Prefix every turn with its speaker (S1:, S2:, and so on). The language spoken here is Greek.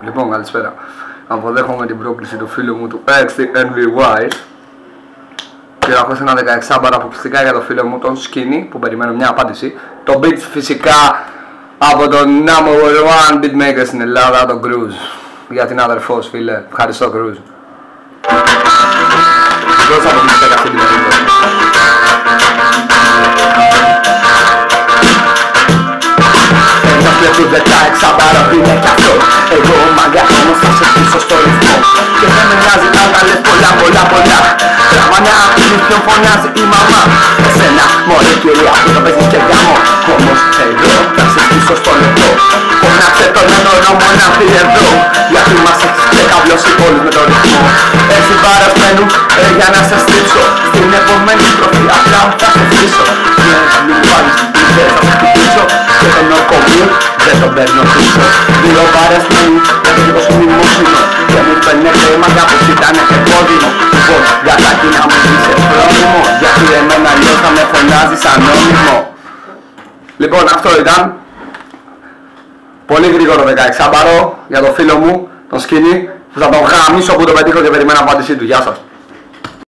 S1: Λοιπόν, καλησπέρα. Αποδέχομαι την πρόκληση του φίλου μου του XTNVY και έχω ένα 16 αποκλειστικά για το φίλο μου τον Skinny που περιμένω μια απάντηση. Το beat φυσικά από τον number one beatmaker στην Ελλάδα, τον Cruz. Για την αδερφός φίλε, ευχαριστώ Cruz. Δώσα αποκλειστικά αυτή την περίπτωση. Του 16 μπάρα είναι κι αυτό. Εγώ ο μαγκάς όμως θα σε πίσω στο ρυθμό. Και δεν με νοιάζει αν τα λες πολλά Τραγμανιά αφήνεις ποιον φωνάζει η μαμά. Εσένα μωρέ κυρία που το παίζεις και γάμο. Όμως εγώ θα σε πίσω στο λεπτό. Φωνάξε τον ενωρόμο να πει εδώ. Γιατί μας έχεις ξεκαβλώσει όλους με το ρυθμό. Έτσι μπάρας μένουν για να σε στρίψω. Στην επόμενη στροφή απλά θα σε στήσω. Ναι, μην βάλεις ιδέες θα σε χτυπήσω. Και τον όρκο μου δεν τον παίρνω πίσω. Δύο μπάρες μένουν για το δικό σου μνημόσυνο. Και μην φαίνεται μαγιά πως ήταν επώδυνο. Λοιπόν, γατάκι να μου είσαι πρόνιμο. Γιατί εμένα αλλιώς θα με φωνάζεις ανώνυμο. Λοιπόν, αυτό ήταν πολύ γρήγορο 16 μπαρό για το φίλο μου, τον Skinny, που θα τον γαμίσω που το πετύχω και περιμένω απάντησή του. Γεια σας.